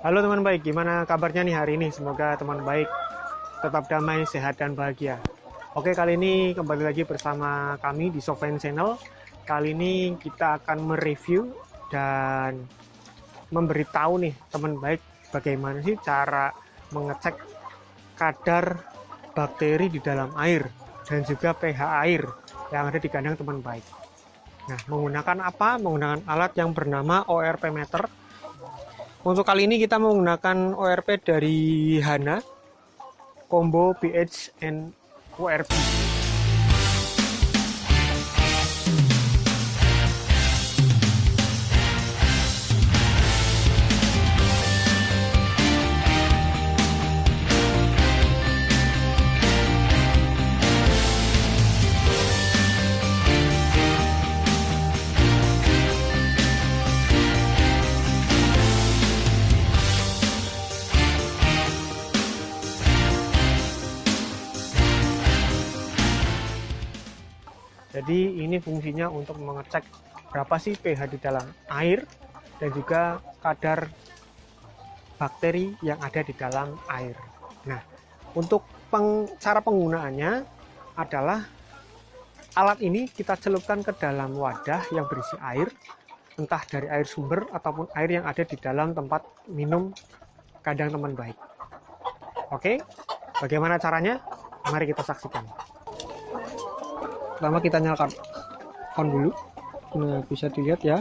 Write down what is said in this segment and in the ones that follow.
Halo teman baik, gimana kabarnya nih hari ini? Semoga teman baik tetap damai, sehat, dan bahagia. Oke, kali ini kembali lagi bersama kami di Sofian Channel. Kali ini kita akan mereview dan memberitahu nih teman baik bagaimana sih cara mengecek kadar bakteri di dalam air dan juga pH air yang ada di kandang teman baik. Nah, menggunakan apa? Menggunakan alat yang bernama ORP meter. Untuk kali ini kita menggunakan ORP dari Hana Combo pH and ORP. Jadi ini fungsinya untuk mengecek berapa sih pH di dalam air dan juga kadar bakteri yang ada di dalam air. Nah, untuk cara penggunaannya adalah alat ini kita celupkan ke dalam wadah yang berisi air, entah dari air sumber ataupun air yang ada di dalam tempat minum kandang teman baik. Oke, bagaimana caranya? Mari kita saksikan. Pertama kita nyalakan on dulu. Nah, bisa dilihat ya,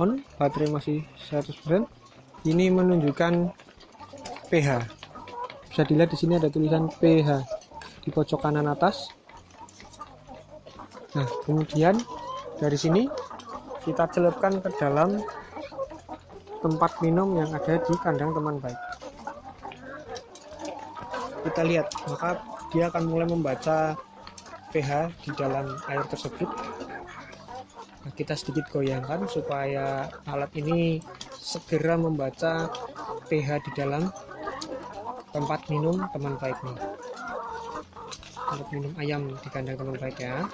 on, baterai masih 100%. Ini menunjukkan pH. Bisa dilihat di sini ada tulisan pH di pojok kanan atas. Nah, kemudian dari sini kita celupkan ke dalam tempat minum yang ada di kandang teman baik. Kita lihat, maka dia akan mulai membaca pH di dalam air tersebut. Nah, kita sedikit goyangkan supaya alat ini segera membaca pH di dalam tempat minum teman baik nih. Tempat minum ayam di kandang teman baik ya.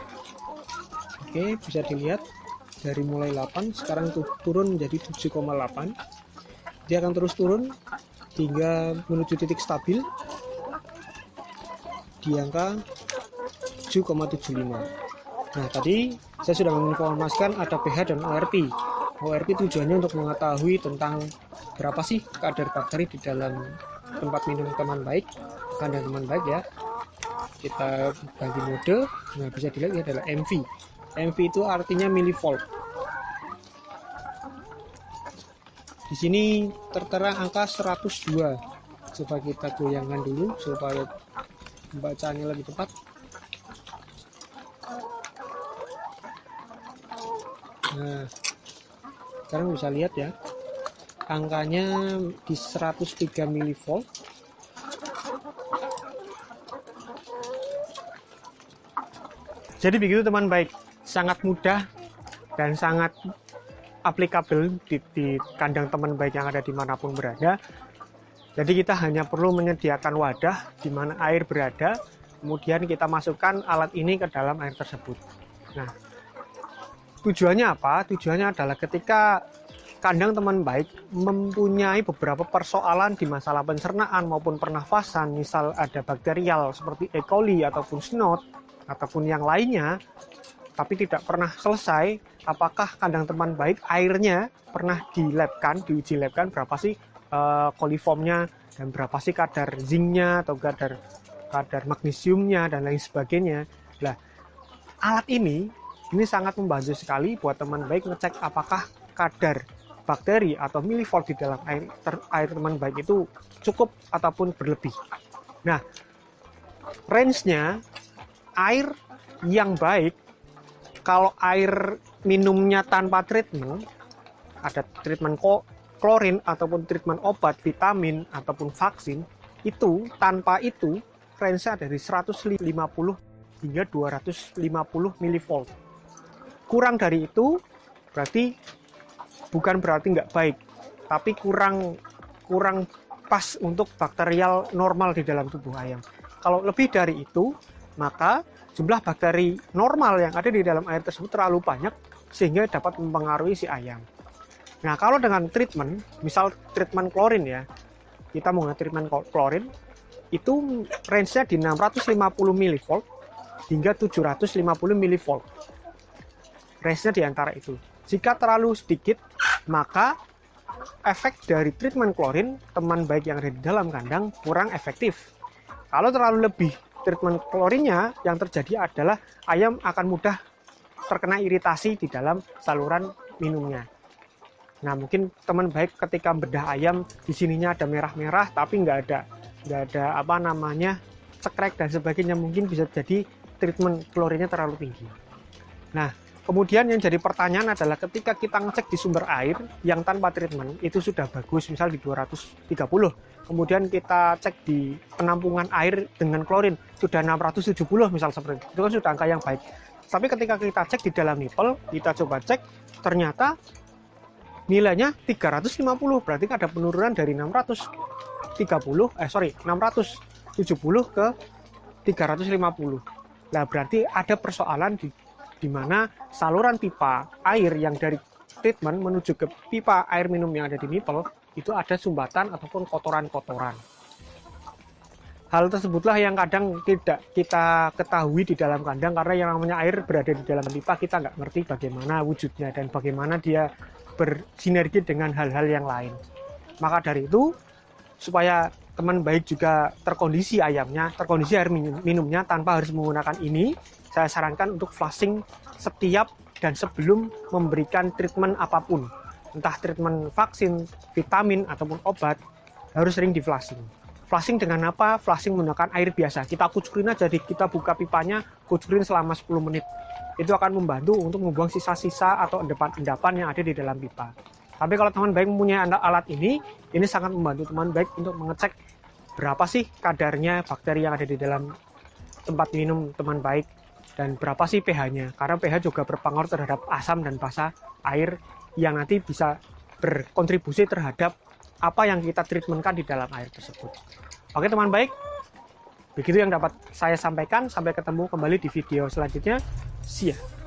Oke, bisa dilihat dari mulai 8 sekarang turun menjadi 7,8. Dia akan terus turun hingga menuju titik stabil di angka 7,75. Nah, tadi saya sudah menginformasikan ada pH dan ORP. ORP tujuannya untuk mengetahui tentang berapa sih kadar bakteri di dalam tempat minum teman baik, kandang teman baik ya. Kita ganti mode. Nah, bisa dilihat ini adalah MV. MV itu artinya milivolt. Di sini tertera angka 102. Coba kita goyangkan dulu supaya pembacaannya lebih tepat. Nah, sekarang bisa lihat ya, angkanya di 103 mV. Jadi begitu teman baik, sangat mudah dan sangat aplikabel di kandang teman baik yang ada dimanapun berada. Jadi kita hanya perlu menyediakan wadah di mana air berada, kemudian kita masukkan alat ini ke dalam air tersebut. Nah, tujuannya apa? Tujuannya adalah ketika kandang teman baik mempunyai beberapa persoalan di masalah pencernaan maupun pernafasan, misal ada bakterial seperti E. coli ataupun snot ataupun yang lainnya, tapi tidak pernah selesai, apakah kandang teman baik airnya pernah diuji labkan berapa sih koliformnya dan berapa sih kadar zincnya atau kadar magnesiumnya dan lain sebagainya. Nah, alat ini sangat membantu sekali buat teman baik ngecek apakah kadar bakteri atau milivolt di dalam air teman baik itu cukup ataupun berlebih. Nah, range-nya air yang baik, kalau air minumnya tanpa treatment, ada treatment klorin ataupun treatment obat, vitamin ataupun vaksin, itu tanpa itu range-nya dari 150 hingga 250 mV. Kurang dari itu berarti bukan berarti nggak baik, tapi kurang pas untuk bakterial normal di dalam tubuh ayam. Kalau lebih dari itu, maka jumlah bakteri normal yang ada di dalam air tersebut terlalu banyak sehingga dapat mempengaruhi si ayam. Nah, kalau dengan treatment, misal treatment klorin ya, kita menggunakan treatment klorin, itu range-nya di 650 mV hingga 750 mV. Range-nya di antara itu. Jika terlalu sedikit, maka efek dari treatment klorin teman baik yang ada di dalam kandang kurang efektif. Kalau terlalu lebih treatment klorinnya, yang terjadi adalah ayam akan mudah terkena iritasi di dalam saluran minumnya. Nah, mungkin teman baik ketika bedah ayam di sininya ada merah-merah tapi nggak ada apa namanya cekrek dan sebagainya, mungkin bisa jadi treatment klorinnya terlalu tinggi. Nah, kemudian yang jadi pertanyaan adalah ketika kita ngecek di sumber air yang tanpa treatment itu sudah bagus, misal di 230. Kemudian kita cek di penampungan air dengan klorin sudah 670 misal seperti itu. Itu kan sudah angka yang baik. Tapi ketika kita cek di dalam nipple, kita coba cek, ternyata nilainya 350, berarti ada penurunan dari 670 ke 350. Nah, berarti ada persoalan di mana saluran pipa air yang dari treatment menuju ke pipa air minum yang ada di nipple itu ada sumbatan ataupun kotoran-kotoran. Hal tersebutlah yang kadang tidak kita ketahui di dalam kandang, karena yang namanya air berada di dalam pipa, kita nggak ngerti bagaimana wujudnya dan bagaimana dia bersinergi dengan hal-hal yang lain. Maka dari itu, supaya teman baik juga terkondisi ayamnya, terkondisi air minumnya tanpa harus menggunakan ini, saya sarankan untuk flushing setiap dan sebelum memberikan treatment apapun. Entah treatment vaksin, vitamin, ataupun obat, harus sering di flushing. Flushing dengan apa? Flushing menggunakan air biasa. Kita kucurin aja, kita buka pipanya, kucurin selama 10 menit. Itu akan membantu untuk membuang sisa-sisa atau endapan-endapan yang ada di dalam pipa. Tapi kalau teman baik mempunyai alat ini sangat membantu teman baik untuk mengecek berapa sih kadarnya bakteri yang ada di dalam tempat minum teman baik dan berapa sih pH-nya. Karena pH juga berpengaruh terhadap asam dan basa air yang nanti bisa berkontribusi terhadap apa yang kita treatmentkan di dalam air tersebut. Oke teman baik, begitu yang dapat saya sampaikan. Sampai ketemu kembali di video selanjutnya. See ya.